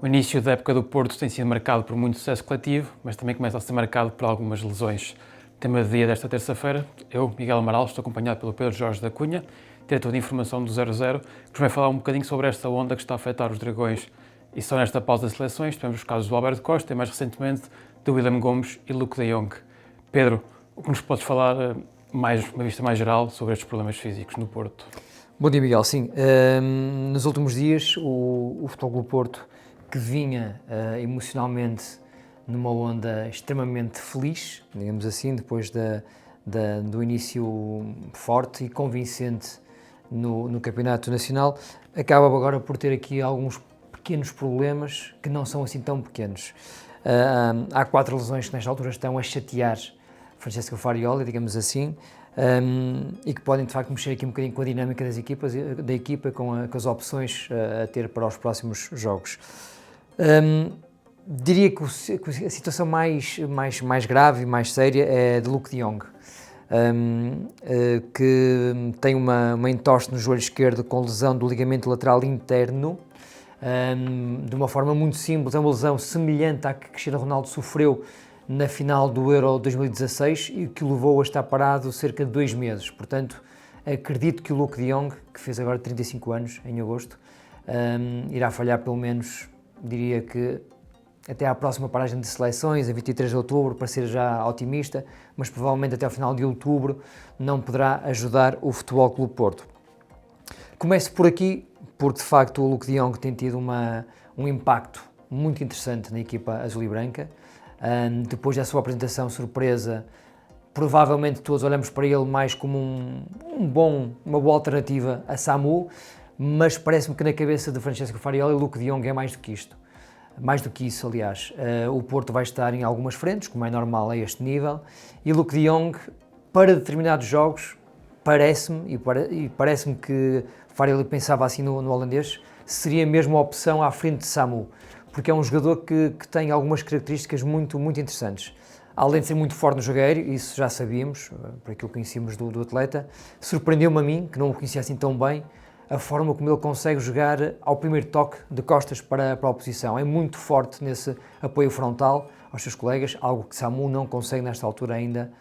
O início da época do Porto tem sido marcado por muito sucesso coletivo, mas também começa a ser marcado por algumas lesões. Tema de dia desta terça-feira, eu, Miguel Amaral, estou acompanhado pelo Pedro Jorge da Cunha, diretor de informação do 00, que nos vai falar um bocadinho sobre esta onda que está a afetar os Dragões. E só nesta pausa de seleções tivemos os casos do Alberto Costa e mais recentemente do William Gomes e Luuk de Jong. Pedro, o que nos podes falar, uma vista mais geral, sobre estes problemas físicos no Porto? Bom dia, Miguel. Sim, nos últimos dias o Futebol Clube Porto, que vinha emocionalmente numa onda extremamente feliz, digamos assim, depois do início forte e convincente no Campeonato Nacional, acaba agora por ter aqui alguns pequenos problemas que não são assim tão pequenos. Há 4 lesões que nesta altura estão a chatear Francesco Farioli, digamos assim, e que podem de facto mexer aqui um bocadinho com a dinâmica da equipa, com as opções a ter para os próximos jogos. Diria que a situação mais grave e mais séria é de Luuk de Jong, que tem uma entorse no joelho esquerdo com lesão do ligamento lateral interno, de uma forma muito simples. É uma lesão semelhante à que Cristiano Ronaldo sofreu na final do Euro 2016 e que o levou a estar parado cerca de 2 meses. Portanto, acredito que o Luuk de Jong, que fez agora 35 anos em agosto, irá falhar pelo menos, diria que até à próxima paragem de seleções, a 23 de outubro, para ser já otimista, mas provavelmente até ao final de outubro não poderá ajudar o Futebol Clube Porto. Começo por aqui, porque de facto o Luuk de Jong tem tido um impacto muito interessante na equipa azul e branca. Depois da sua apresentação surpresa, provavelmente todos olhamos para ele mais como uma boa alternativa a Samu, mas parece-me que na cabeça de Francesco Farioli, Luuk de Jong é mais do que isto. Mais do que isso, aliás. O Porto vai estar em algumas frentes, como é normal a este nível, e Luuk de Jong, para determinados jogos, parece-me que Farioli pensava assim no holandês, seria mesmo a opção à frente de Samu, porque é um jogador que tem algumas características muito interessantes. Além de ser muito forte no jogo aéreo, isso já sabíamos, por aquilo que conhecíamos do atleta, surpreendeu-me a mim, que não o conhecia assim tão bem, a forma como ele consegue jogar ao primeiro toque de costas para a oposição. É muito forte nesse apoio frontal aos seus colegas, algo que Samu não consegue nesta altura ainda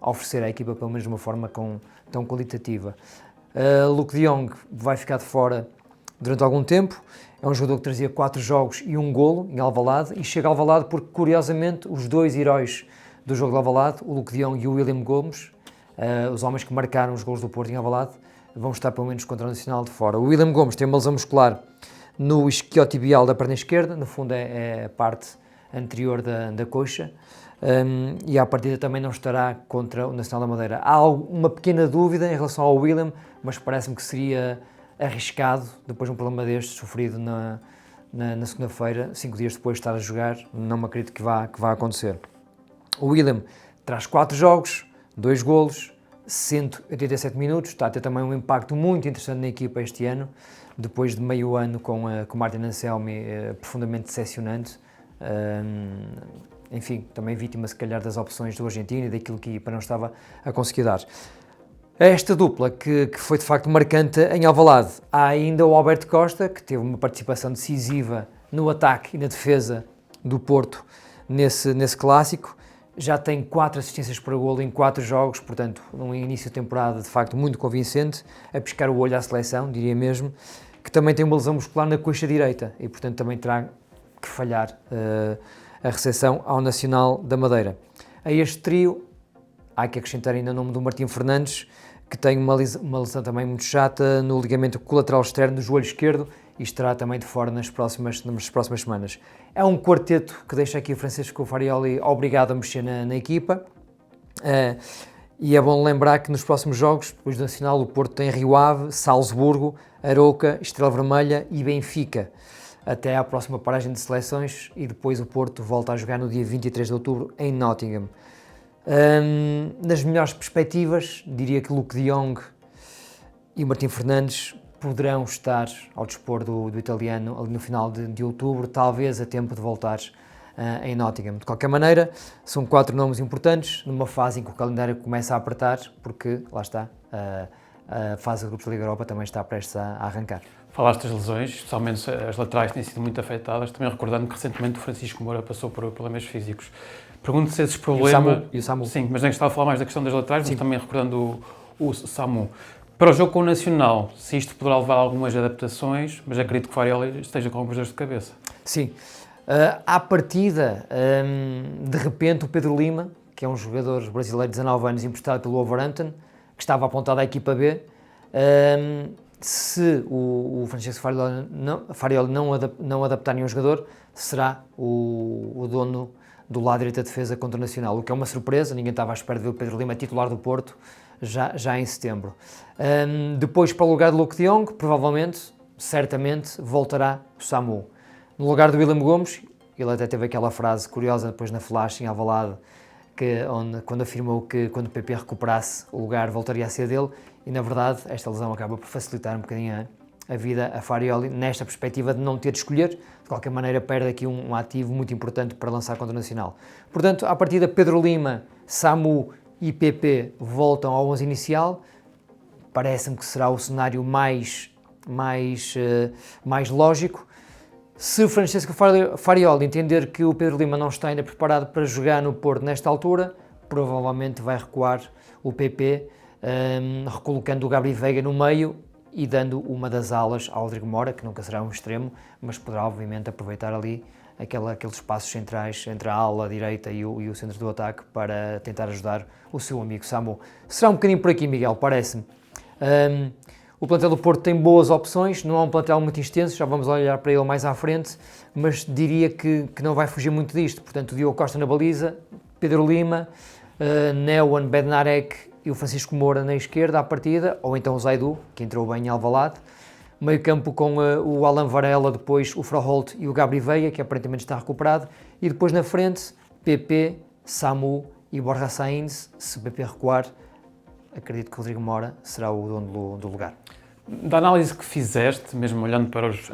oferecer à equipa, pelo menos de uma forma tão qualitativa. Luuk de Jong vai ficar de fora durante algum tempo. É um jogador que trazia 4 jogos e 1 golo em Alvalade, e chega a Alvalade porque, curiosamente, os 2 heróis do jogo de Alvalade, o Luuk de Jong e o William Gomes, os homens que marcaram os golos do Porto em Alvalade, vão estar pelo menos contra o Nacional de fora. O William Gomes tem uma lesão muscular no isquiotibial da perna esquerda, no fundo é a parte anterior da coxa, e à partida também não estará contra o Nacional da Madeira. Há uma pequena dúvida em relação ao William, mas parece-me que seria arriscado, depois de um problema deste sofrido na segunda-feira, 5 dias depois de estar a jogar, não me acredito que vá acontecer. O William traz 4 jogos, 2 golos, 187 minutos, está a ter também um impacto muito interessante na equipa este ano, depois de meio ano com Martin Anselmi profundamente decepcionante, enfim, também vítima se calhar das opções do argentino e daquilo que a equipa não estava a conseguir dar. Esta dupla que foi de facto marcante em Alvalade. Há ainda o Alberto Costa, que teve uma participação decisiva no ataque e na defesa do Porto nesse clássico. Já tem 4 assistências para golo em 4 jogos, portanto, num início de temporada de facto muito convincente, a piscar o olho à seleção, diria mesmo, que também tem uma lesão muscular na coxa direita e, portanto, também terá que falhar a recepção ao Nacional da Madeira. A este trio, há que acrescentar ainda o nome do Martim Fernandes, que tem uma lesão também muito chata no ligamento colateral externo do joelho esquerdo e estará também de fora nas próximas semanas. É um quarteto que deixa aqui o Francesco Farioli obrigado a mexer na equipa, e é bom lembrar que nos próximos jogos, depois do Nacional, o Porto tem Rio Ave, Salzburgo, Arouca, Estrela Vermelha e Benfica, até à próxima paragem de seleções, e depois o Porto volta a jogar no dia 23 de outubro em Nottingham. Nas melhores perspectivas, diria que Luuk de Jong e Martim Fernandes poderão estar ao dispor do italiano ali no final de outubro, talvez a tempo de voltar em Nottingham. De qualquer maneira, são 4 nomes importantes numa fase em que o calendário começa a apertar, porque, lá está, a fase de grupos da Liga Europa também está prestes a arrancar. Falaste das lesões, especialmente as laterais têm sido muito afetadas, também recordando que recentemente o Francisco Moura passou por problemas físicos. Pergunto se esses problemas... E o Samu. Sim, mas nem estava a falar mais da questão das laterais, mas também recordando o Samu. Para o jogo com o Nacional, se isto poderá levar a algumas adaptações, mas acredito que o Farioli esteja com algumas dores de cabeça. Sim. À partida, de repente, o Pedro Lima, que é um jogador brasileiro de 19 anos, emprestado pelo Wolverhampton, que estava apontado à equipa B, se o Francesco Farioli não adaptar nenhum jogador, será o dono do lado direito da defesa contra o Nacional, o que é uma surpresa, ninguém estava à espera de ver o Pedro Lima titular do Porto já em setembro. Depois, para o lugar de Luke de Jong, provavelmente, certamente, voltará o Samu. No lugar do William Gomes, ele até teve aquela frase curiosa depois na Flash em Alvalade, quando afirmou que quando o PP recuperasse o lugar voltaria a ser dele, e na verdade esta lesão acaba por facilitar um bocadinho a vida a Farioli nesta perspectiva de não ter de escolher. De qualquer maneira perde aqui um ativo muito importante para lançar contra o Nacional. Portanto, à partida Pedro Lima, Samu e PP voltam ao 11 inicial. Parece-me que será o cenário mais lógico. Se o Francesco Farioli entender que o Pedro Lima não está ainda preparado para jogar no Porto nesta altura, provavelmente vai recuar o PP, recolocando o Gabri Veiga no meio e dando uma das alas ao Rodrigo Mora, que nunca será um extremo, mas poderá obviamente aproveitar ali aqueles espaços centrais entre a ala direita e o centro do ataque para tentar ajudar o seu amigo Samu. Será um bocadinho por aqui, Miguel, parece-me. O plantel do Porto tem boas opções, não é um plantel muito extenso, já vamos olhar para ele mais à frente, mas diria que não vai fugir muito disto. Portanto, o Diogo Costa na baliza, Pedro Lima, Neumann, Bednarek e o Francisco Moura na esquerda à partida, ou então o Zaidu, que entrou bem em Alvalade. Meio campo com o Alan Varela, depois o Froholt e o Gabri Veiga, que aparentemente está recuperado. E depois na frente, PP, Samu e Borja Sainz. Se o PP recuar, acredito que o Rodrigo Mora será o dono do lugar. Da análise que fizeste, mesmo olhando para os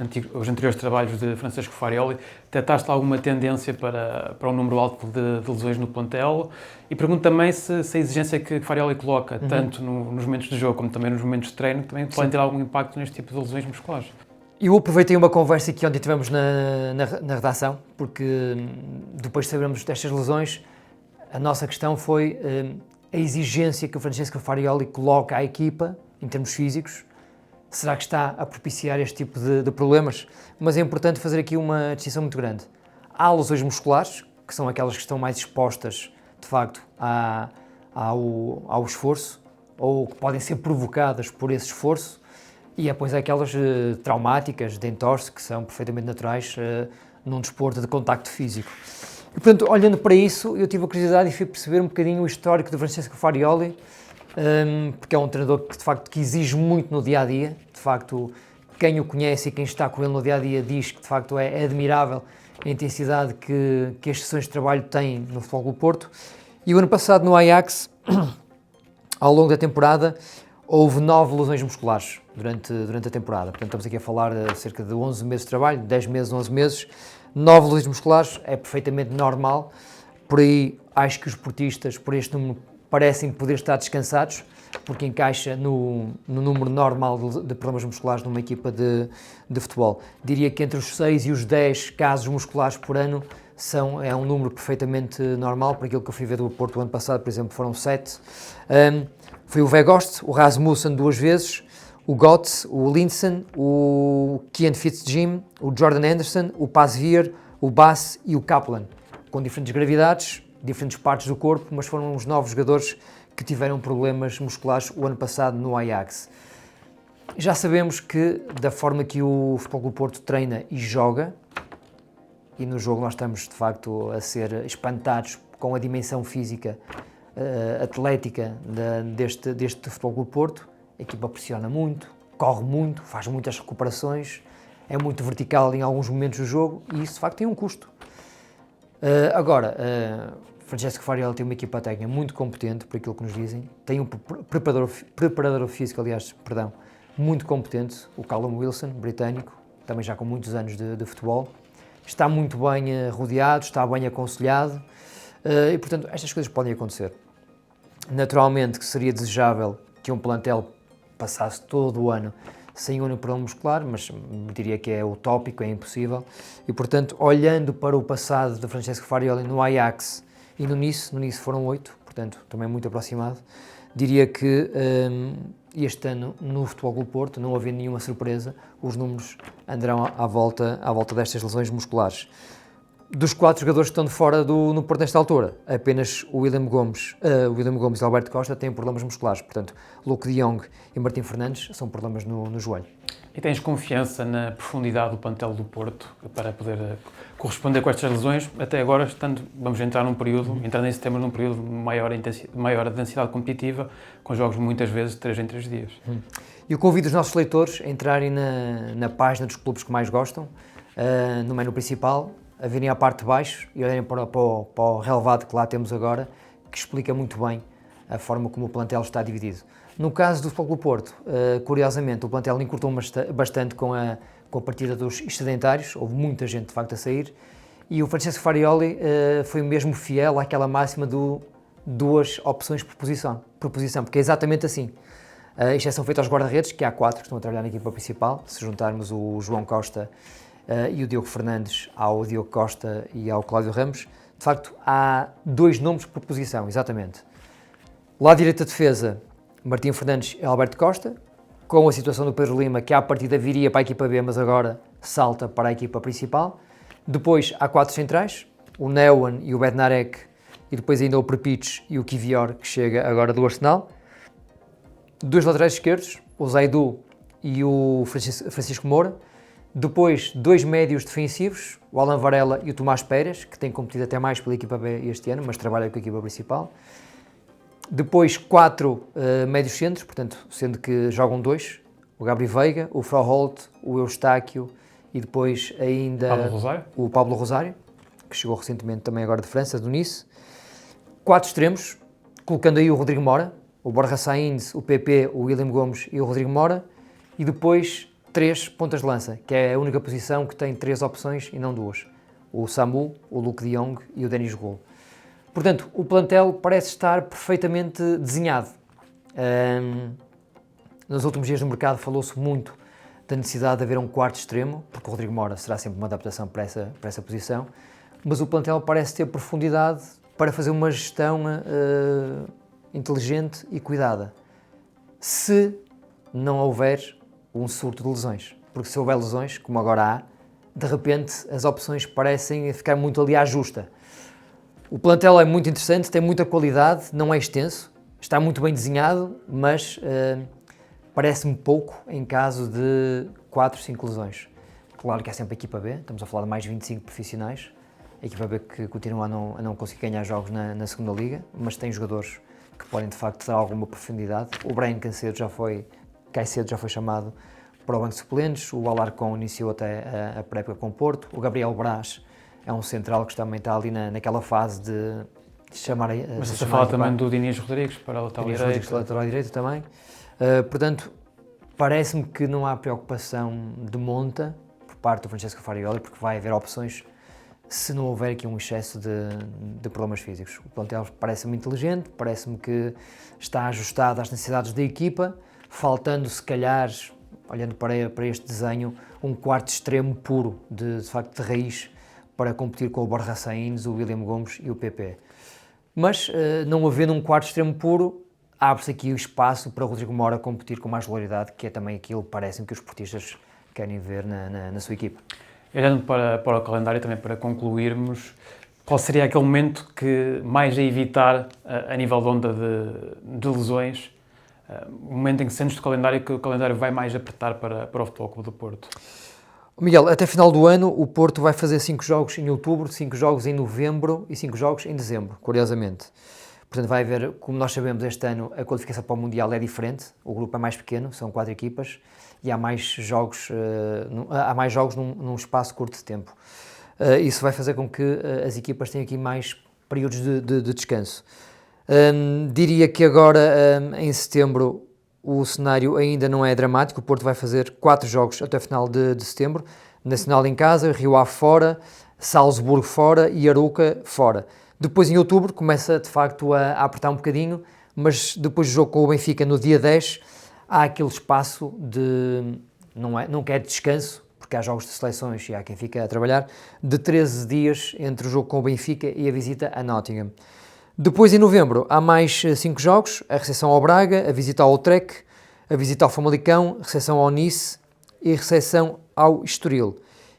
anteriores trabalhos de Francesco Farioli, detectaste alguma tendência para um número alto de lesões no plantel? E pergunto também se a exigência que Farioli coloca, tanto nos momentos de jogo como também nos momentos de treino, também pode ter algum impacto neste tipo de lesões musculares. Eu aproveitei uma conversa que ontem tivemos na redação, porque depois de sabermos destas lesões, a nossa questão foi a exigência que o Francesco Farioli coloca à equipa, em termos físicos. Será que está a propiciar este tipo de problemas? Mas é importante fazer aqui uma distinção muito grande. Há lesões musculares, que são aquelas que estão mais expostas, de facto, ao esforço, ou que podem ser provocadas por esse esforço, e depois há aquelas traumáticas, de entorse, que são perfeitamente naturais num desporto de contacto físico. E, portanto, olhando para isso, eu tive a curiosidade e fui perceber um bocadinho o histórico do Francesco Farioli, porque é um treinador que, de facto, que exige muito no dia-a-dia. De facto, quem o conhece e quem está com ele no dia-a-dia diz que, de facto, é admirável a intensidade que as sessões de trabalho têm no Futebol Clube Porto. E o ano passado, no Ajax, ao longo da temporada, houve 9 lesões musculares durante a temporada. Portanto, estamos aqui a falar de cerca de 11 meses de trabalho, 10 meses, 11 meses. 9 lesões musculares é perfeitamente normal. Por aí, acho que os portistas, por este número, parecem poder estar descansados, porque encaixa no número normal de problemas musculares numa equipa de futebol. Diria que entre os 6 e os 10 casos musculares por ano é um número perfeitamente normal. Por aquilo que eu fui ver do Porto o ano passado, por exemplo, foram 7. Foi o Weghorst, o Rasmussen 2 vezes, o Götze, o Linssen, o Kian Fitzjim, o Jordan Anderson, o Pasveer, o Bass e o Kaplan, com diferentes gravidades, diferentes partes do corpo, mas foram os 9 jogadores que tiveram problemas musculares o ano passado no Ajax. Já sabemos que, da forma que o Futebol Clube Porto treina e joga, e no jogo nós estamos de facto a ser espantados com a dimensão física, atlética deste Futebol Clube Porto, a equipa pressiona muito, corre muito, faz muitas recuperações, é muito vertical em alguns momentos do jogo e isso de facto tem um custo. Francesco Farioli tem uma equipa técnica muito competente, por aquilo que nos dizem, tem um preparador físico, muito competente, o Callum Wilson, britânico, também já com muitos anos de futebol, está muito bem rodeado, está bem aconselhado e, portanto, estas coisas podem acontecer. Naturalmente que seria desejável que um plantel passasse todo o ano sem um único problema muscular, mas diria que é utópico, é impossível. E, portanto, olhando para o passado de Francesco Farioli no Ajax e no Nice foram 8, portanto, também muito aproximado, diria que este ano no Futebol Clube Porto, não havendo nenhuma surpresa, os números andarão à volta destas lesões musculares. Dos 4 jogadores que estão de fora no Porto nesta altura, apenas o William Gomes e o Alberto Costa têm problemas musculares. Portanto, Luke de Jong e Martim Fernandes são problemas no joelho. E tens confiança na profundidade do plantel do Porto para poder corresponder com estas lesões? Até agora, vamos entrar nesse tema num período de maior densidade competitiva, com jogos muitas vezes de 3 em 3 dias. Eu convido os nossos leitores a entrarem na página dos clubes que mais gostam, no menu principal, a virem à parte de baixo e olharem para o relevado que lá temos agora, que explica muito bem a forma como o plantel está dividido. No caso do Futebol Clube Porto, curiosamente, o plantel encurtou bastante com a partida dos excedentários, houve muita gente de facto a sair, e o Francesco Farioli foi mesmo fiel àquela máxima do 2 opções por posição, porque é exatamente assim. Exceção feita aos guarda-redes, que há 4 que estão a trabalhar na equipa principal, se juntarmos o João Costa e o Diogo Fernandes ao Diogo Costa e ao Cláudio Ramos, de facto há 2 nomes por posição, exatamente. Lado direito da defesa, Martim Fernandes e Alberto Costa, com a situação do Pedro Lima, que à partida viria para a equipa B, mas agora salta para a equipa principal. Depois há 4 centrais, o Neumann e o Bednarek, e depois ainda o Prepich e o Kivior, que chega agora do Arsenal. 2 laterais esquerdos, o Zaidu e o Francisco Moura. Depois 2 médios defensivos, o Alan Varela e o Tomás Pérez, que tem competido até mais pela equipa B este ano, mas trabalha com a equipa principal. Depois 4 médios centros, portanto, sendo que jogam 2, o Gabri Veiga, o Froholt, o Eustáquio e depois ainda o Pablo Rosário, que chegou recentemente também agora de França, do Nice. 4 extremos, colocando aí o Rodrigo Mora, o Borja Sainz, o PP, o William Gomes e o Rodrigo Mora, e depois 3 pontas de lança, que é a única posição que tem 3 opções e não 2. O Samu, o Luke de Jong e o Denis Gol. Portanto, o plantel parece estar perfeitamente desenhado. Nos últimos dias no mercado falou-se muito da necessidade de haver um quarto extremo, porque o Rodrigo Mora será sempre uma adaptação para essa posição, mas o plantel parece ter profundidade para fazer uma gestão inteligente e cuidada. Se não houver um surto de lesões, porque se houver lesões, como agora há, de repente as opções parecem ficar muito ali à justa. O plantel é muito interessante, tem muita qualidade, não é extenso, está muito bem desenhado, mas parece-me pouco em caso de 4, 5 lesões. Claro que há sempre a equipa B, estamos a falar de mais de 25 profissionais, a equipa B que continua a não conseguir ganhar jogos na segunda liga, mas tem jogadores que podem de facto dar alguma profundidade. O Brian Caicedo já foi chamado para o banco de suplentes, o Alarcón iniciou até a pré-época com o Porto, o Gabriel Braz é um central que também está ali naquela fase de chamar... Mas você fala também do Diniz Rodrigues para o lateral direito. Diniz Rodrigues para o lateral direito também. Portanto, parece-me que não há preocupação de monta por parte do Francesco Farioli, porque vai haver opções se não houver aqui um excesso de problemas físicos. O plantel parece-me inteligente, parece-me que está ajustado às necessidades da equipa, faltando se calhar, olhando para este desenho, um quarto extremo puro, de facto de raiz, para competir com o Borja Sainz, o William Gomes e o PP. Mas, não havendo um quarto extremo puro, abre-se aqui o espaço para o Rodrigo Mora competir com mais regularidade, que é também aquilo que parece-me que os portistas querem ver na sua equipa. Olhando para o calendário, também para concluirmos, qual seria aquele momento que mais a evitar a nível de onda de lesões, o momento em que sentes do calendário que o calendário vai mais apertar para o Futebol Clube do Porto? Miguel, até final do ano o Porto vai fazer 5 jogos em outubro, 5 jogos em novembro e 5 jogos em dezembro, curiosamente. Portanto, vai haver, como nós sabemos, este ano a qualificação para o Mundial é diferente, o grupo é mais pequeno, são 4 equipas e há mais jogos num espaço curto de tempo. Isso vai fazer com que as equipas tenham aqui mais períodos de descanso. Diria que agora, em setembro, o cenário ainda não é dramático. O Porto vai fazer 4 jogos até o final de setembro. Nacional em casa, Rio Ave fora, Salzburgo fora e Arouca fora. Depois, em outubro, começa de facto a apertar um bocadinho, mas depois do jogo com o Benfica, no dia 10, há aquele espaço de, não quer descanso, porque há jogos de seleções e há quem fica a trabalhar, de 13 dias entre o jogo com o Benfica e a visita a Nottingham. Depois, em novembro, há mais 5 jogos, a recepção ao Braga, a visita ao Utrecht, a visita ao Famalicão, a recepção ao Nice e a recepção ao Estoril.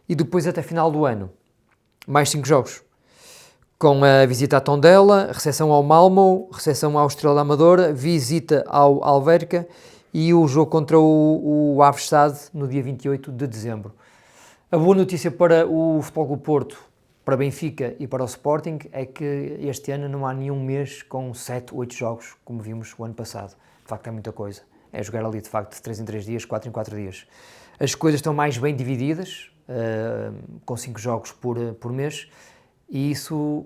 E depois, até final do ano, mais 5 jogos, com a visita a Tondela, a recepção ao Malmö, a recepção ao Estrela da Amadora, visita ao Alverca e o jogo contra o Avestad no dia 28 de dezembro. A boa notícia para o Futebol Clube Porto, para Benfica e para o Sporting é que este ano não há nenhum mês com 7, 8 jogos, como vimos o ano passado. De facto é muita coisa. É jogar ali de facto de 3 em 3 dias, 4 em 4 dias. As coisas estão mais bem divididas, com 5 jogos por mês, e isso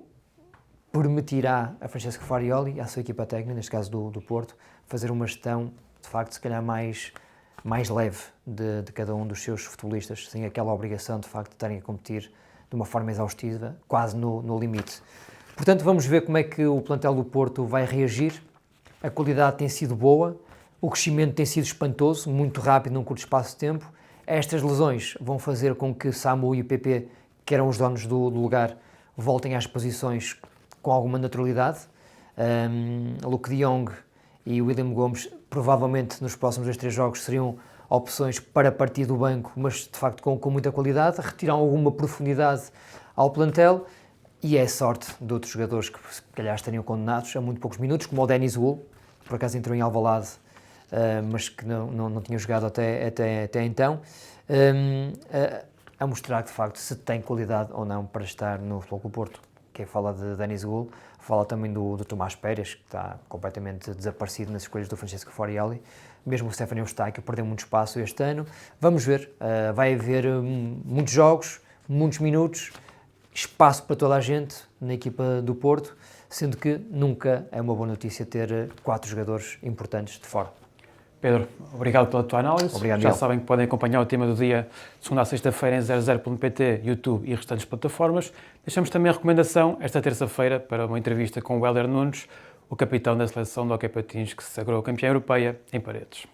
permitirá a Francesco Farioli e à sua equipa técnica, neste caso do Porto, fazer uma gestão, de facto, se calhar mais leve de cada um dos seus futebolistas, sem aquela obrigação, de facto, de estarem a competir de uma forma exaustiva, quase no limite. Portanto, vamos ver como é que o plantel do Porto vai reagir. A qualidade tem sido boa, o crescimento tem sido espantoso, muito rápido num curto espaço de tempo. Estas lesões vão fazer com que Samu e o PP, que eram os donos do lugar, voltem às posições com alguma naturalidade. Luke de Jong e William Gomes provavelmente nos próximos 2-3 jogos seriam opções para partir do banco, mas de facto com muita qualidade, retiram alguma profundidade ao plantel e é sorte de outros jogadores que se calhar estariam condenados a muito poucos minutos, como o Denis Wool, que por acaso entrou em Alvalade, mas que não tinha jogado até então, a mostrar que de facto se tem qualidade ou não para estar no Futebol Clube Porto. Quem fala de Denis Wool, fala também do Tomás Pérez, que está completamente desaparecido nas escolhas do Francesco Farioli. Mesmo o Stefano Eustáquio perdeu muito espaço este ano. Vamos ver, vai haver muitos jogos, muitos minutos, espaço para toda a gente na equipa do Porto, sendo que nunca é uma boa notícia ter 4 jogadores importantes de fora. Pedro, obrigado pela tua análise. Obrigado, Já Miguel. sabem que podem acompanhar o tema do dia de segunda a sexta-feira em 00.pt, YouTube e restantes plataformas. Deixamos também a recomendação, esta terça-feira, para uma entrevista com o Hélder Nunes, o capitão da seleção de hóquei patins que se sagrou campeã europeia em Paredes.